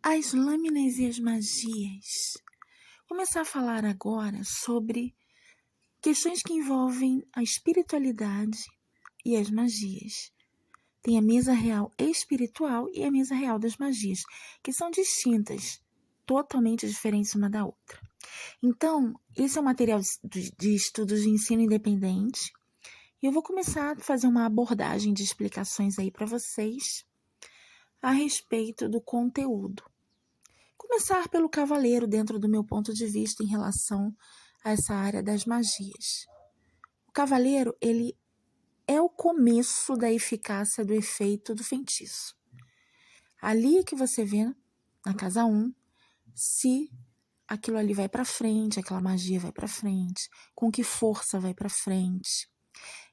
As lâminas e as magias. Vou começar a falar agora sobre questões que envolvem a espiritualidade e as magias. Tem a mesa real espiritual e a mesa real das magias, que são distintas, totalmente diferentes uma da outra. Então, esse é um material de estudos de ensino independente e eu vou começar a fazer uma abordagem de explicações aí para vocês a respeito do conteúdo. Começar pelo cavaleiro dentro do meu ponto de vista em relação a essa área das magias. O cavaleiro, ele é o começo da eficácia do efeito do feitiço. Ali que você vê, na casa 1, se aquilo ali vai para frente, aquela magia vai para frente, com que força vai para frente.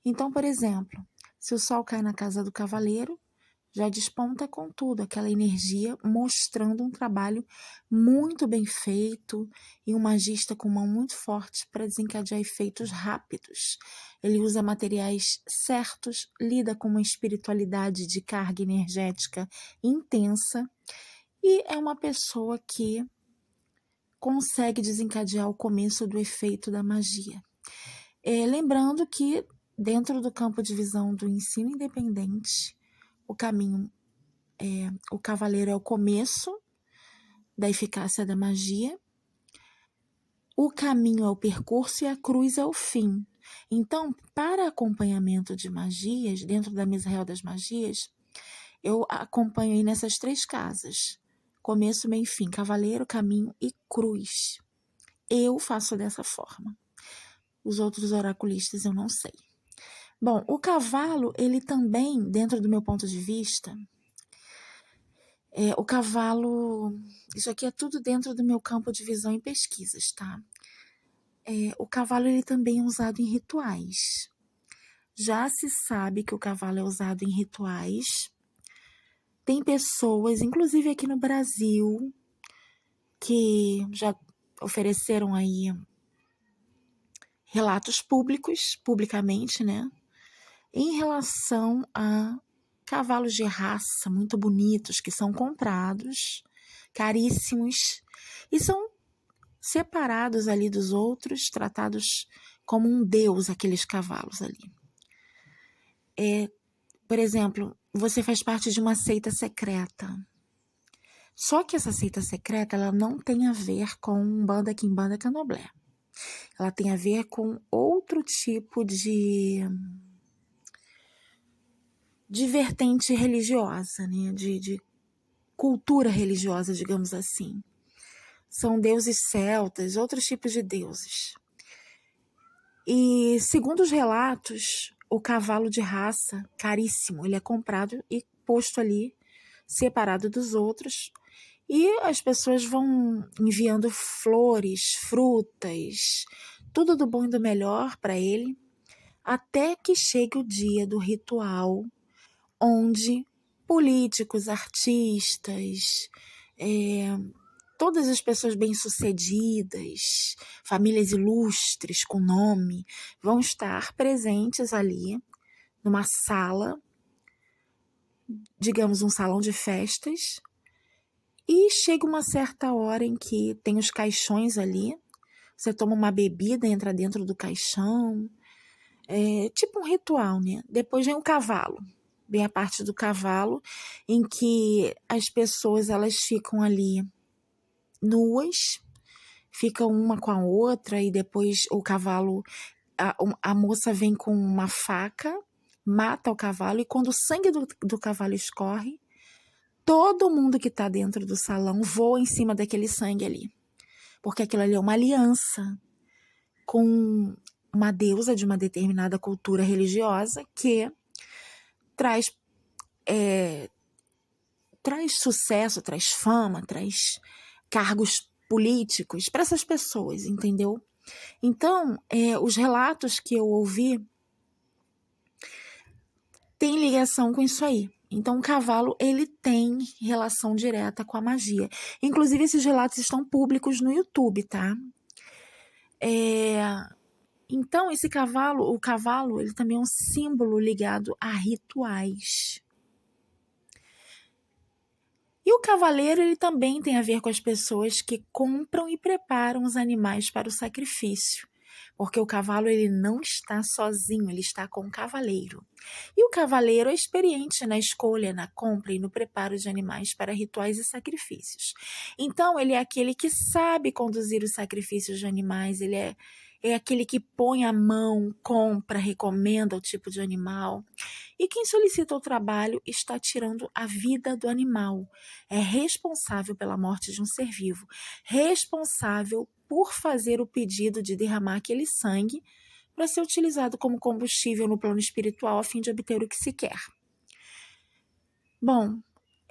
Então, por exemplo, se o sol cai na casa do cavaleiro, já desponta com tudo, aquela energia mostrando um trabalho muito bem feito e um magista com mão muito forte para desencadear efeitos rápidos. Ele usa materiais certos, lida com uma espiritualidade de carga energética intensa e é uma pessoa que consegue desencadear o começo do efeito da magia. Lembrando que dentro do campo de visão do ensino independente, o cavaleiro é o começo da eficácia da magia, o caminho é o percurso e a cruz é o fim. Então, para acompanhamento de magias, dentro da mesa real das magias, eu acompanho aí nessas 3 casas: começo, meio e fim, cavaleiro, caminho e cruz. Eu faço dessa forma. Os outros oraculistas eu não sei. Bom, o cavalo, ele também, dentro do meu ponto de vista, o cavalo, isso aqui é tudo dentro do meu campo de visão e pesquisas, tá? O cavalo, ele também é usado em rituais. Já se sabe que o cavalo é usado em rituais. Tem pessoas, inclusive aqui no Brasil, que já ofereceram aí relatos publicamente, né? Em relação a cavalos de raça muito bonitos que são comprados, caríssimos, e são separados ali dos outros, tratados como um deus aqueles cavalos ali. Por exemplo, você faz parte de uma seita secreta. Só que essa seita secreta, ela não tem a ver com Umbanda, Quimbanda, Candomblé. Ela tem a ver com outro tipo de vertente religiosa, né? De cultura religiosa, digamos assim. São deuses celtas, outros tipos de deuses. E, segundo os relatos, o cavalo de raça, caríssimo, ele é comprado e posto ali, separado dos outros, e as pessoas vão enviando flores, frutas, tudo do bom e do melhor para ele, até que chegue o dia do ritual, onde políticos, artistas, todas as pessoas bem-sucedidas, famílias ilustres com nome, vão estar presentes ali numa sala, digamos um salão de festas, e chega uma certa hora em que tem os caixões ali, você toma uma bebida, entra dentro do caixão, tipo um ritual, né? Depois vem o cavalo, vem a parte do cavalo, em que as pessoas elas ficam ali nuas, ficam uma com a outra, e depois o cavalo, a moça vem com uma faca, mata o cavalo, e quando o sangue do cavalo escorre, todo mundo que está dentro do salão voa em cima daquele sangue ali, porque aquilo ali é uma aliança com uma deusa de uma determinada cultura religiosa que traz sucesso, traz fama, traz cargos políticos para essas pessoas, entendeu? Então, os relatos que eu ouvi têm ligação com isso aí. Então, o cavalo, ele tem relação direta com a magia. Inclusive, esses relatos estão públicos no YouTube, tá? Então, o cavalo, ele também é um símbolo ligado a rituais. E o cavaleiro, ele também tem a ver com as pessoas que compram e preparam os animais para o sacrifício. Porque o cavalo, ele não está sozinho, ele está com o cavaleiro. E o cavaleiro é experiente na escolha, na compra e no preparo de animais para rituais e sacrifícios. Então, ele é aquele que sabe conduzir os sacrifícios de animais, ele é aquele que põe a mão, compra, recomenda o tipo de animal. E quem solicita o trabalho está tirando a vida do animal. É responsável pela morte de um ser vivo, responsável por fazer o pedido de derramar aquele sangue para ser utilizado como combustível no plano espiritual a fim de obter o que se quer. Bom,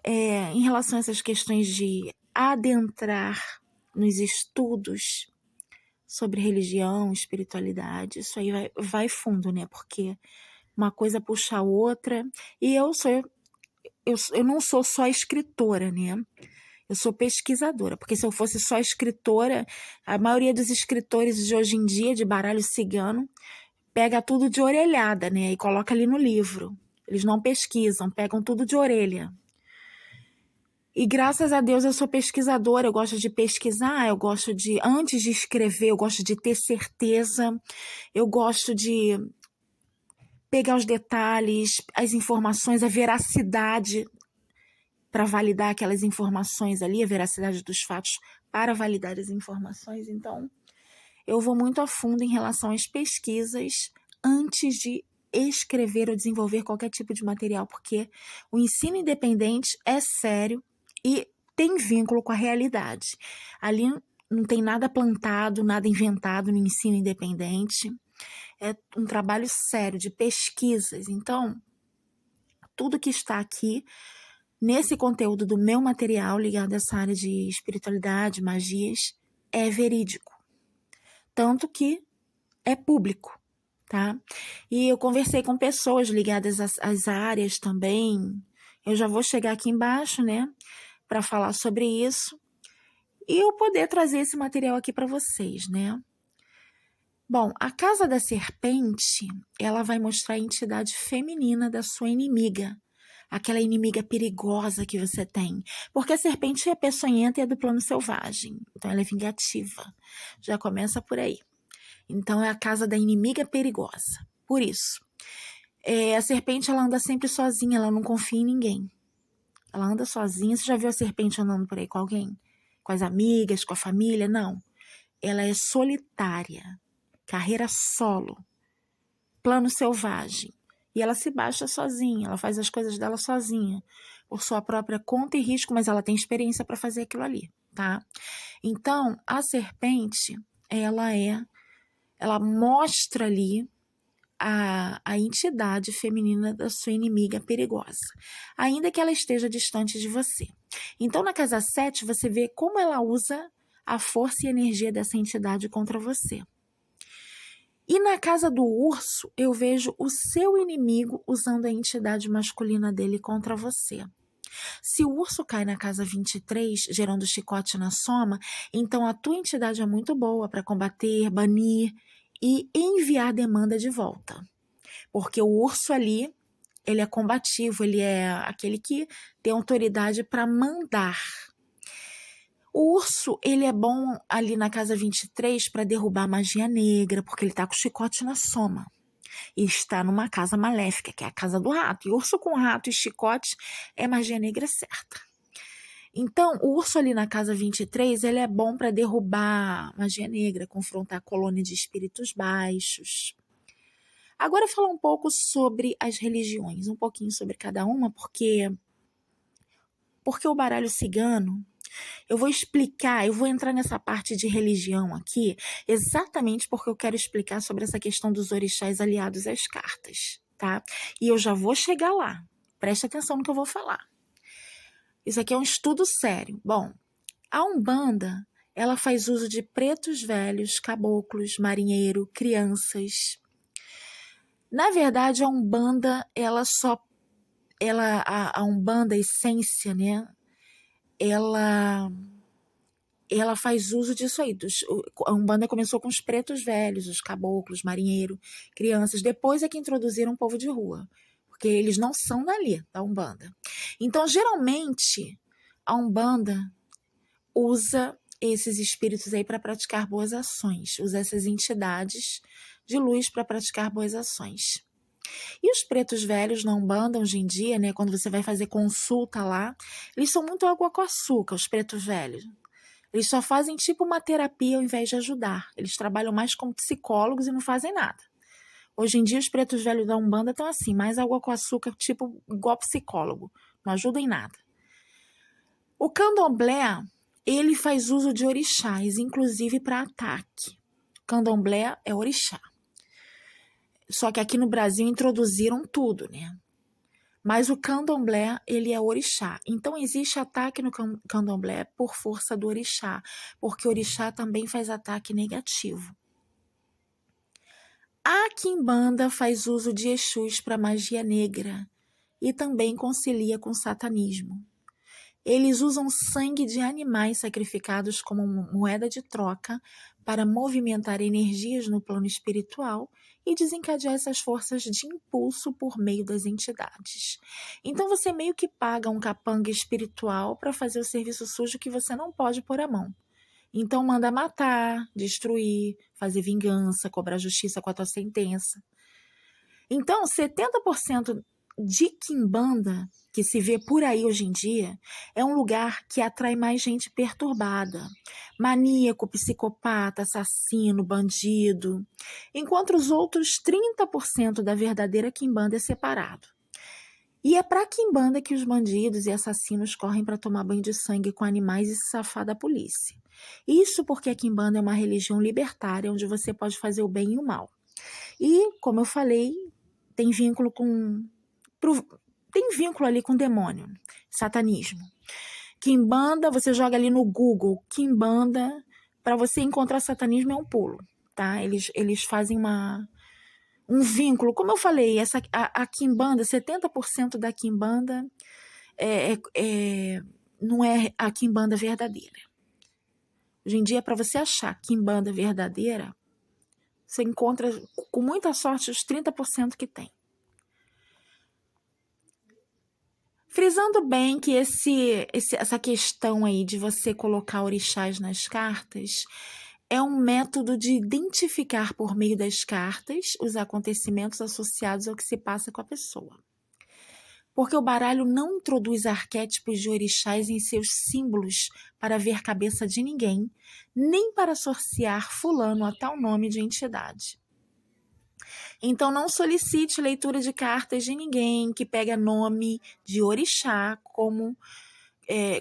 em relação a essas questões de adentrar nos estudos sobre religião, espiritualidade, isso aí vai fundo, né? Porque uma coisa puxa a outra. E eu não sou só escritora, né? Eu sou pesquisadora, porque se eu fosse só escritora, a maioria dos escritores de hoje em dia, de baralho cigano, pega tudo de orelhada, né? E coloca ali no livro. Eles não pesquisam, pegam tudo de orelha. E graças a Deus eu sou pesquisadora, eu gosto de pesquisar, eu gosto de, antes de escrever, eu gosto de ter certeza, eu gosto de pegar os detalhes, as informações, a veracidade para validar aquelas informações ali, a veracidade dos fatos para validar as informações. Então, eu vou muito a fundo em relação às pesquisas antes de escrever ou desenvolver qualquer tipo de material, porque o ensino independente é sério e tem vínculo com a realidade. Ali não tem nada plantado, nada inventado no ensino independente. É um trabalho sério de pesquisas. Então, tudo que está aqui nesse conteúdo do meu material ligado a essa área de espiritualidade, magias, é verídico. Tanto que é público, tá? E eu conversei com pessoas ligadas às áreas também. Eu já vou chegar aqui embaixo, né, para falar sobre isso e eu poder trazer esse material aqui para vocês, né? Bom, a Casa da Serpente, ela vai mostrar a entidade feminina da sua inimiga, aquela inimiga perigosa que você tem. Porque a serpente é peçonhenta e é do plano selvagem, então ela é vingativa. Já começa por aí. Então é a casa da inimiga perigosa. Por isso, a serpente ela anda sempre sozinha, ela não confia em ninguém. Ela anda sozinha. Você já viu a serpente andando por aí com alguém? Com as amigas, com a família? Não. Ela é solitária. Carreira solo, plano selvagem. E ela se baixa sozinha, ela faz as coisas dela sozinha, por sua própria conta e risco, mas ela tem experiência para fazer aquilo ali, tá? Então, a serpente, ela mostra ali a entidade feminina da sua inimiga perigosa, ainda que ela esteja distante de você. Então, na casa 7, você vê como ela usa a força e energia dessa entidade contra você. E na casa do urso, eu vejo o seu inimigo usando a entidade masculina dele contra você. Se o urso cai na casa 23, gerando chicote na soma, então a tua entidade é muito boa para combater, banir e enviar demanda de volta. Porque o urso ali, ele é combativo, ele é aquele que tem autoridade para mandar. O urso, ele é bom ali na casa 23 para derrubar a magia negra, porque ele tá com o chicote na soma. E está numa casa maléfica, que é a casa do rato. E urso com rato e chicote é magia negra certa. Então, o urso ali na casa 23, ele é bom para derrubar magia negra, confrontar a colônia de espíritos baixos. Agora falar um pouco sobre as religiões, um pouquinho sobre cada uma, porque o baralho cigano, eu vou explicar, eu vou entrar nessa parte de religião aqui, exatamente porque eu quero explicar sobre essa questão dos orixás aliados às cartas, tá? E eu já vou chegar lá. Preste atenção no que eu vou falar. Isso aqui é um estudo sério. Bom, a Umbanda, ela faz uso de pretos velhos, caboclos, marinheiro, crianças. Na verdade, a Umbanda, a Umbanda, a essência, né? Ela faz uso disso aí. A Umbanda começou com os pretos velhos, os caboclos, marinheiro, crianças. Depois é que introduziram o povo de rua, porque eles não são dali, da Umbanda. Então, geralmente, A Umbanda usa esses espíritos aí para praticar boas ações, usa essas entidades de luz para praticar boas ações. E os pretos velhos na Umbanda hoje em dia, né, quando você vai fazer consulta lá, eles são muito água com açúcar, os pretos velhos. Eles só fazem tipo uma terapia ao invés de ajudar. Eles trabalham mais como psicólogos e não fazem nada. Hoje em dia os pretos velhos da Umbanda estão assim, mais água com açúcar, tipo igual psicólogo. Não ajudam em nada. O candomblé, ele faz uso de orixás, inclusive para ataque. Candomblé é orixá. Só que aqui no Brasil introduziram tudo, né? Mas o candomblé, ele é orixá. Então, existe ataque no candomblé por força do orixá, porque o orixá também faz ataque negativo. A quimbanda faz uso de Exus para magia negra e também concilia com o satanismo. Eles usam sangue de animais sacrificados como moeda de troca para movimentar energias no plano espiritual e desencadear essas forças de impulso por meio das entidades. Então você meio que paga um capanga espiritual para fazer o serviço sujo que você não pode pôr a mão. Então manda matar, destruir, fazer vingança, cobrar justiça com a tua sentença. Então 70% de quimbanda que se vê por aí hoje em dia é um lugar que atrai mais gente perturbada, maníaco, psicopata, assassino, bandido, enquanto os outros 30% da verdadeira quimbanda é separado. E é para quimbanda que os bandidos e assassinos correm para tomar banho de sangue com animais e se safar da polícia. Isso porque a quimbanda é uma religião libertária onde você pode fazer o bem e o mal. E, como eu falei, tem vínculo ali com demônio, satanismo. Quimbanda, você joga ali no Google, Quimbanda, para você encontrar satanismo é um pulo, tá? Eles fazem um vínculo. Como eu falei, a quimbanda, 70% da quimbanda não é a quimbanda verdadeira. Hoje em dia, para você achar quimbanda verdadeira, você encontra, com muita sorte, os 30% que tem. Frisando bem que essa questão aí de você colocar orixás nas cartas é um método de identificar por meio das cartas os acontecimentos associados ao que se passa com a pessoa. Porque o baralho não introduz arquétipos de orixás em seus símbolos para ver cabeça de ninguém, nem para associar fulano a tal nome de entidade. Então, não solicite leitura de cartas de ninguém que pega nome de orixá como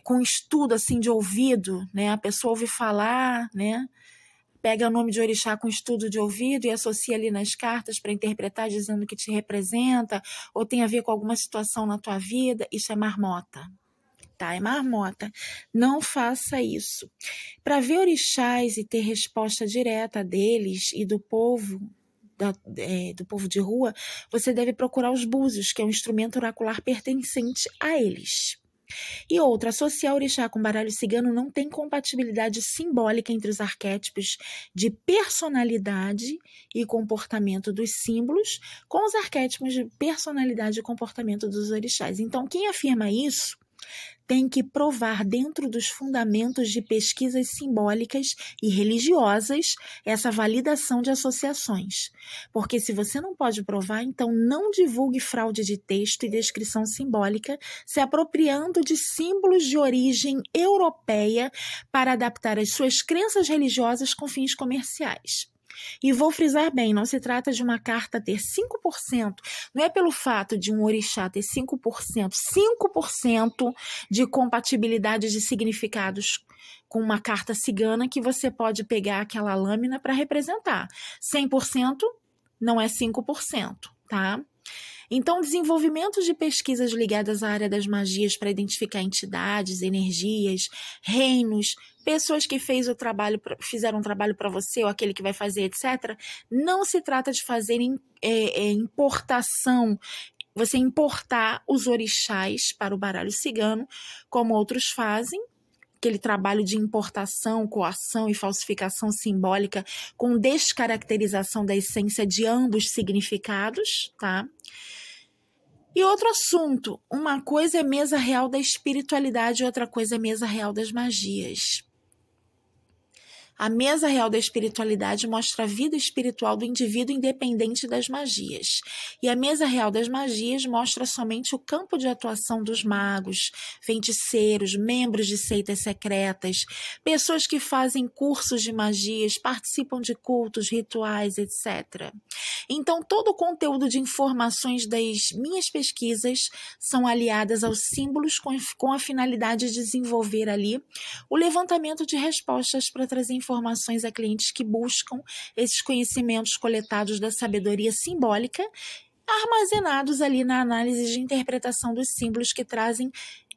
com estudo assim de ouvido, né? A pessoa ouve falar, né? Pega o nome de orixá com estudo de ouvido e associa ali nas cartas para interpretar dizendo que te representa ou tem a ver com alguma situação na tua vida. Isso é marmota, tá? É marmota. Não faça isso. Para ver orixás e ter resposta direta deles e do povo, do povo de rua, você deve procurar os búzios, que é um instrumento oracular pertencente a eles. E outra, associar orixá com baralho cigano não tem compatibilidade simbólica entre os arquétipos de personalidade e comportamento dos símbolos com os arquétipos de personalidade e comportamento dos orixás. Então, quem afirma isso tem que provar dentro dos fundamentos de pesquisas simbólicas e religiosas essa validação de associações. Porque se você não pode provar, então não divulgue fraude de texto e descrição simbólica, se apropriando de símbolos de origem europeia para adaptar as suas crenças religiosas com fins comerciais. E vou frisar bem, não se trata de uma carta ter 5%, não é pelo fato de um orixá ter 5% de compatibilidade de significados com uma carta cigana que você pode pegar aquela lâmina para representar. 100% não é 5%, tá? Então, desenvolvimento de pesquisas ligadas à área das magias para identificar entidades, energias, reinos, pessoas que fizeram um trabalho para você ou aquele que vai fazer, etc. Não se trata de fazer importação, você importar os orixás para o baralho cigano, como outros fazem, aquele trabalho de importação, coação e falsificação simbólica com descaracterização da essência de ambos significados, tá? E outro assunto, uma coisa é mesa real da espiritualidade e outra coisa é mesa real das magias. A mesa real da espiritualidade mostra a vida espiritual do indivíduo independente das magias. E a mesa real das magias mostra somente o campo de atuação dos magos, feiticeiros, membros de seitas secretas, pessoas que fazem cursos de magias, participam de cultos, rituais, etc. Então, todo o conteúdo de informações das minhas pesquisas são aliadas aos símbolos com a finalidade de desenvolver ali o levantamento de respostas para trazer informações a clientes que buscam esses conhecimentos coletados da sabedoria simbólica, armazenados ali na análise de interpretação dos símbolos que trazem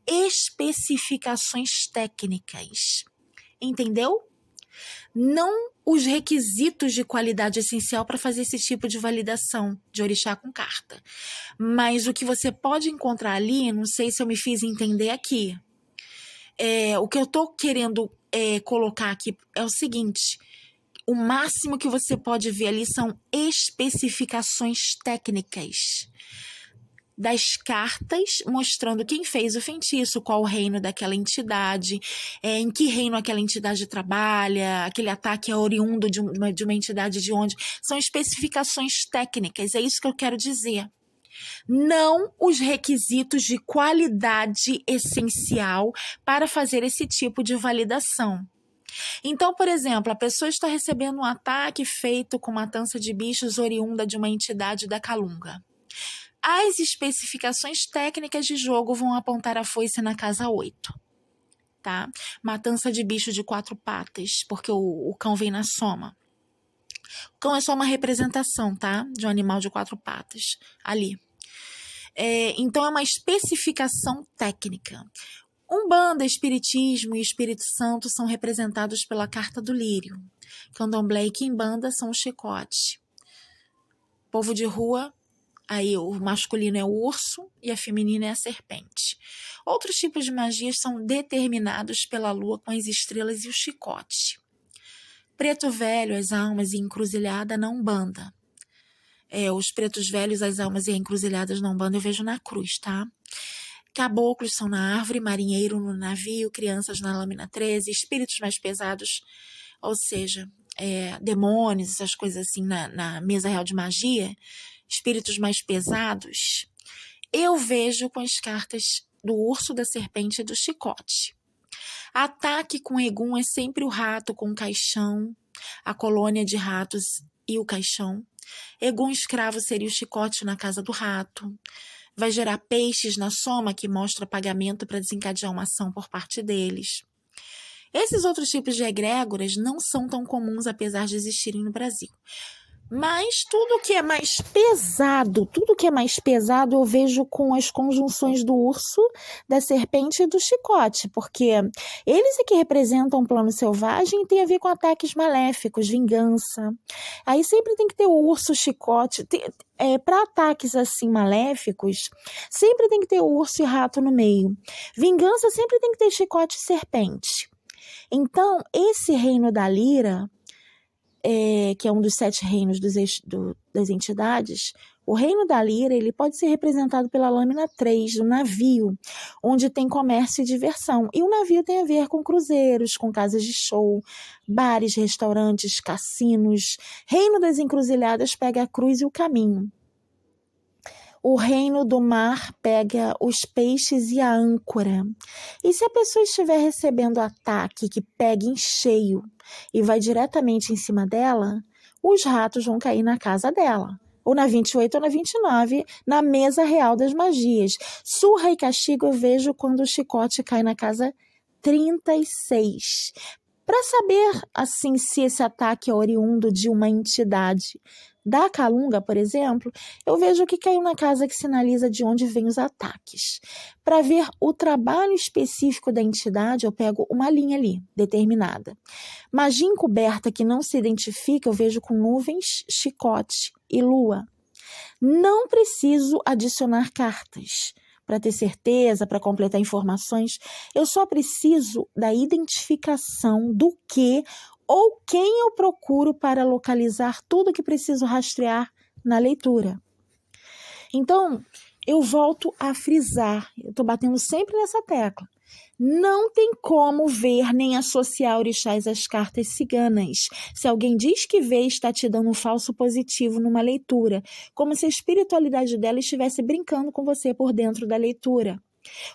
especificações técnicas. Entendeu? Não os requisitos de qualidade essencial para fazer esse tipo de validação de orixá com carta. Mas o que você pode encontrar ali, não sei se eu me fiz entender aqui, o que eu estou querendo colocar aqui é o seguinte: o máximo que você pode ver ali são especificações técnicas das cartas mostrando quem fez o feitiço, qual o reino daquela entidade, em que reino aquela entidade trabalha, aquele ataque é oriundo de uma entidade de onde. São especificações técnicas, é isso que eu quero dizer. Não os requisitos de qualidade essencial para fazer esse tipo de validação. Então, por exemplo, a pessoa está recebendo um ataque feito com matança de bichos oriunda de uma entidade da Calunga. As especificações técnicas de jogo vão apontar a foice na casa 8. Tá? Matança de bicho de 4 patas, porque o cão vem na soma. O cão é só uma representação, tá? De um animal de 4 patas, ali. Então, é uma especificação técnica. Umbanda, Espiritismo e Espírito Santo são representados pela carta do lírio. Candomblé e Quimbanda são o chicote. Povo de rua, aí o masculino é o urso e a feminina é a serpente. Outros tipos de magias são determinados pela lua com as estrelas e o chicote. Preto velho, as almas e encruzilhada na Umbanda. Os pretos velhos, as almas e encruzilhadas na Umbanda eu vejo na cruz, tá? Caboclos são na árvore, marinheiro no navio, crianças na lâmina 13, espíritos mais pesados, ou seja, demônios, essas coisas assim na mesa real de magia, espíritos mais pesados, eu vejo com as cartas do urso, da serpente e do chicote. Ataque com Egum é sempre o rato com o caixão, a colônia de ratos e o caixão. Egum escravo seria o chicote na casa do rato. Vai gerar peixes na soma, que mostra pagamento para desencadear uma ação por parte deles. Esses outros tipos de egrégoras não são tão comuns, apesar de existirem no Brasil. Mas tudo que é mais pesado eu vejo com as conjunções do urso, da serpente e do chicote, porque eles é que representam um plano selvagem e tem a ver com ataques maléficos, vingança. Aí sempre tem que ter o urso, o chicote. Para ataques assim maléficos, sempre tem que ter o urso e rato no meio. Vingança sempre tem que ter chicote e serpente. Então, esse reino da lira, que é um dos 7 reinos das entidades, o reino da lira ele pode ser representado pela lâmina 3 do navio, onde tem comércio e diversão. E o navio tem a ver com cruzeiros, com casas de show, bares, restaurantes, cassinos. Reino das encruzilhadas pega a cruz e o caminho. O reino do mar pega os peixes e a âncora. E se a pessoa estiver recebendo ataque que pega em cheio e vai diretamente em cima dela, os ratos vão cair na casa dela. Ou na 28 ou na 29, na mesa real das magias. Surra e castigo eu vejo quando o chicote cai na casa 36. Para saber, assim, se esse ataque é oriundo de uma entidade da Calunga, por exemplo, eu vejo o que caiu na casa que sinaliza de onde vêm os ataques. Para ver o trabalho específico da entidade, eu pego uma linha ali, determinada. Magia encoberta que não se identifica, eu vejo com nuvens, chicote e lua. Não preciso adicionar cartas para ter certeza, para completar informações. Eu só preciso da identificação do que ou quem eu procuro para localizar tudo que preciso rastrear na leitura. Então, eu volto a frisar, eu estou batendo sempre nessa tecla. Não tem como ver nem associar orixás às cartas ciganas. Se alguém diz que vê, está te dando um falso positivo numa leitura, como se a espiritualidade dela estivesse brincando com você por dentro da leitura.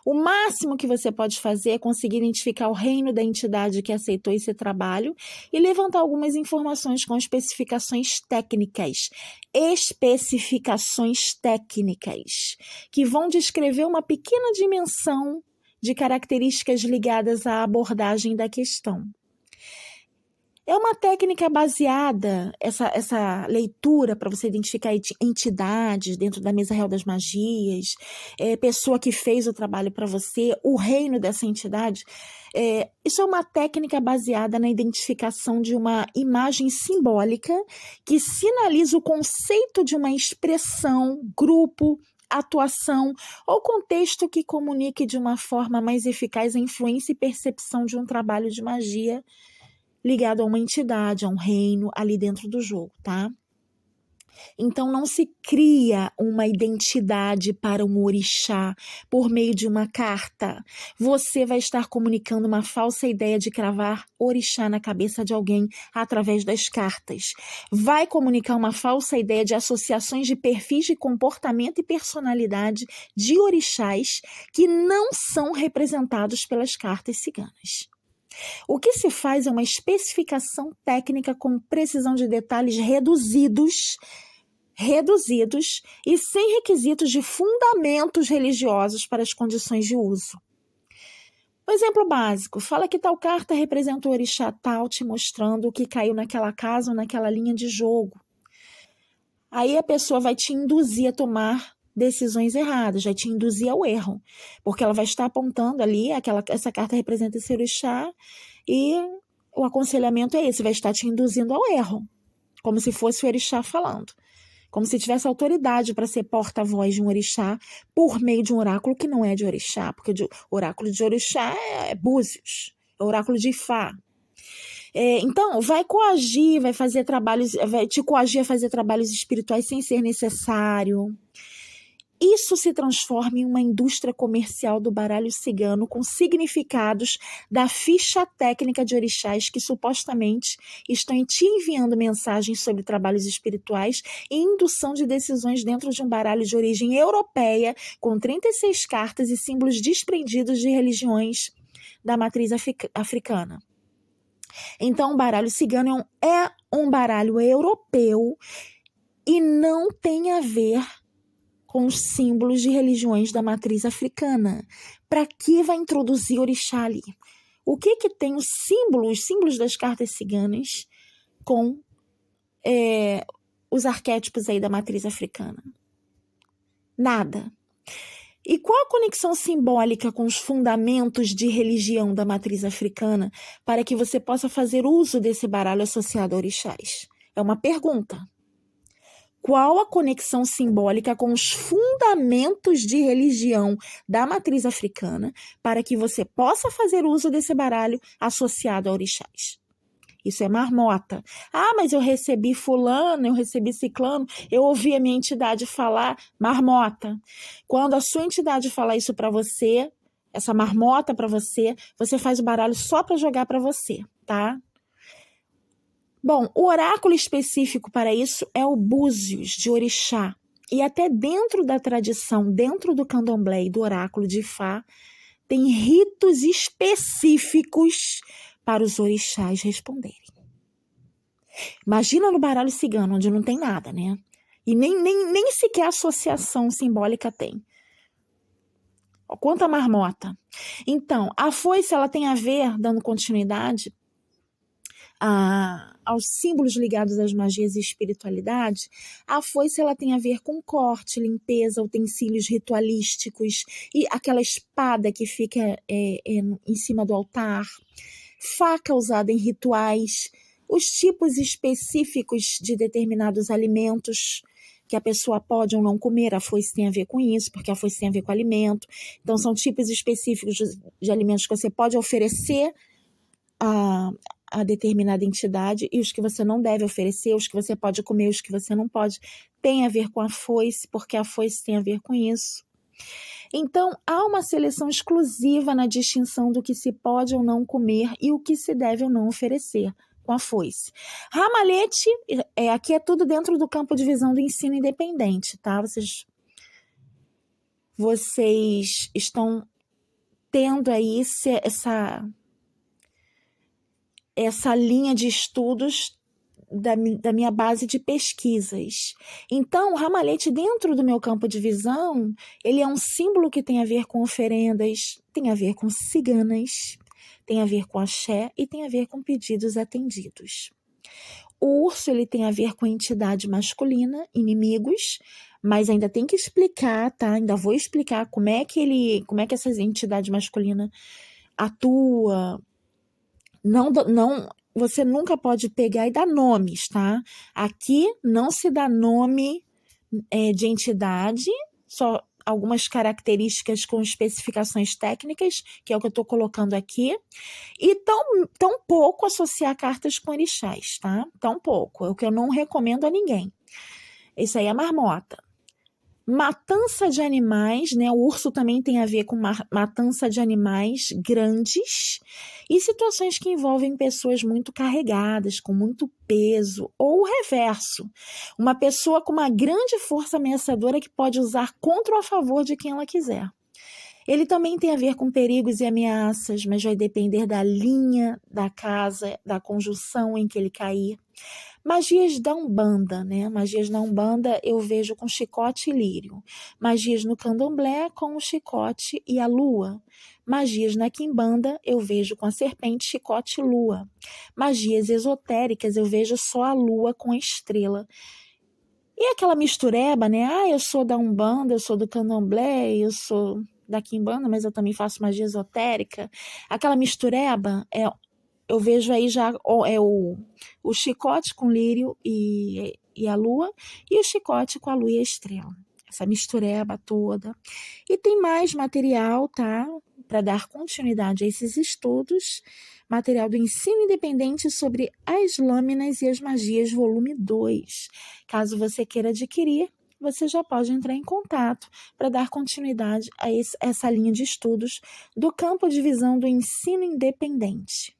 O máximo que você pode fazer é conseguir identificar o reino da entidade que aceitou esse trabalho e levantar algumas informações com especificações técnicas. Especificações técnicas que vão descrever uma pequena dimensão de características ligadas à abordagem da questão. É uma técnica baseada, essa leitura para você identificar entidades dentro da mesa real das magias, pessoa que fez o trabalho para você, o reino dessa entidade. Isso é uma técnica baseada na identificação de uma imagem simbólica que sinaliza o conceito de uma expressão, grupo, atuação ou contexto que comunique de uma forma mais eficaz a influência e percepção de um trabalho de magia ligado a uma entidade, a um reino ali dentro do jogo, tá? Então não se cria uma identidade para um orixá por meio de uma carta. Você vai estar comunicando uma falsa ideia de cravar orixá na cabeça de alguém através das cartas. Vai comunicar uma falsa ideia de associações de perfis de comportamento e personalidade de orixás que não são representados pelas cartas ciganas. O que se faz é uma especificação técnica com precisão de detalhes reduzidos e sem requisitos de fundamentos religiosos para as condições de uso. Um exemplo básico, fala que tal carta representa o orixá tal, te mostrando o que caiu naquela casa ou naquela linha de jogo. Aí a pessoa vai te induzir a tomar decisões erradas, vai te induzir ao erro, porque ela vai estar apontando ali, essa carta representa esse orixá, e o aconselhamento é esse, vai estar te induzindo ao erro, como se fosse o orixá falando, como se tivesse autoridade para ser porta-voz de um orixá por meio de um oráculo que não é de orixá, porque o oráculo de orixá é Búzios, é o oráculo de Ifá. Então, vai coagir, vai te coagir a fazer trabalhos espirituais sem ser necessário. Isso se transforma em uma indústria comercial do baralho cigano com significados da ficha técnica de orixás que supostamente estão te enviando mensagens sobre trabalhos espirituais e indução de decisões dentro de um baralho de origem europeia com 36 cartas e símbolos desprendidos de religiões da matriz africana. Então, o baralho cigano é um baralho europeu e não tem a ver com os símbolos de religiões da matriz africana. Para que vai introduzir orixá ali? O que tem os símbolos das cartas ciganas com os arquétipos aí da matriz africana? Nada. E qual a conexão simbólica com os fundamentos de religião da matriz africana para que você possa fazer uso desse baralho associado a orixás? É uma pergunta. Qual a conexão simbólica com os fundamentos de religião da matriz africana para que você possa fazer uso desse baralho associado a orixás? Isso é marmota. Ah, mas eu recebi fulano, eu recebi ciclano, eu ouvi a minha entidade falar, marmota. Quando a sua entidade falar isso para você, essa marmota para você, você faz o baralho só para jogar para você, tá? Bom, o oráculo específico para isso é o Búzios de Orixá. E até dentro da tradição, dentro do candomblé e do oráculo de Ifá, tem ritos específicos para os orixás responderem. Imagina no baralho cigano, onde não tem nada, né? E nem sequer associação simbólica tem. Quanta marmota. Então, a foice, ela tem a ver, dando continuidade aos símbolos ligados às magias e espiritualidade, a foice ela tem a ver com corte, limpeza, utensílios ritualísticos e aquela espada que fica em cima do altar, faca usada em rituais, os tipos específicos de determinados alimentos que a pessoa pode ou não comer, a foice tem a ver com isso, porque a foice tem a ver com alimento. Então, são tipos específicos de alimentos que você pode oferecer a determinada entidade e os que você não deve oferecer, os que você pode comer, os que você não pode, tem a ver com a foice, porque a foice tem a ver com isso. Então, há uma seleção exclusiva na distinção do que se pode ou não comer e o que se deve ou não oferecer com a foice. Ramalhete, aqui é tudo dentro do campo de visão do ensino independente, tá? Vocês estão tendo aí essa linha de estudos da minha base de pesquisas. Então, o ramalhete, dentro do meu campo de visão, ele é um símbolo que tem a ver com oferendas, tem a ver com ciganas, tem a ver com axé e tem a ver com pedidos atendidos. O urso, ele tem a ver com entidade masculina, inimigos, mas ainda tem que explicar, tá? Ainda vou explicar como é que essa entidade masculina atua. Não, você nunca pode pegar e dar nomes, tá? Aqui não se dá nome de entidade, só algumas características com especificações técnicas, que é o que eu estou colocando aqui, e tão pouco associar cartas com orixás, tá? Tão pouco, é o que eu não recomendo a ninguém. Isso aí é marmota. Matança de animais, né? O urso também tem a ver com matança de animais grandes e situações que envolvem pessoas muito carregadas, com muito peso, ou o reverso. Uma pessoa com uma grande força ameaçadora que pode usar contra ou a favor de quem ela quiser. Ele também tem a ver com perigos e ameaças, mas vai depender da linha da casa, da conjunção em que ele cair. Magias da Umbanda, né? Magias na Umbanda eu vejo com chicote e lírio. Magias no candomblé com o chicote e a lua. Magias na quimbanda eu vejo com a serpente, chicote e lua. Magias esotéricas eu vejo só a lua com a estrela. E aquela mistureba, né? Eu sou da Umbanda, eu sou do candomblé, eu sou da quimbanda, mas eu também faço magia esotérica. Aquela mistureba eu vejo aí já o chicote com lírio e a lua, e o chicote com a lua e a estrela. Essa mistureba toda. E tem mais material, tá? Para dar continuidade a esses estudos. Material do Ensino Independente sobre as Lâminas e as Magias, volume 2. Caso você queira adquirir, você já pode entrar em contato para dar continuidade a essa linha de estudos do campo de visão do ensino independente.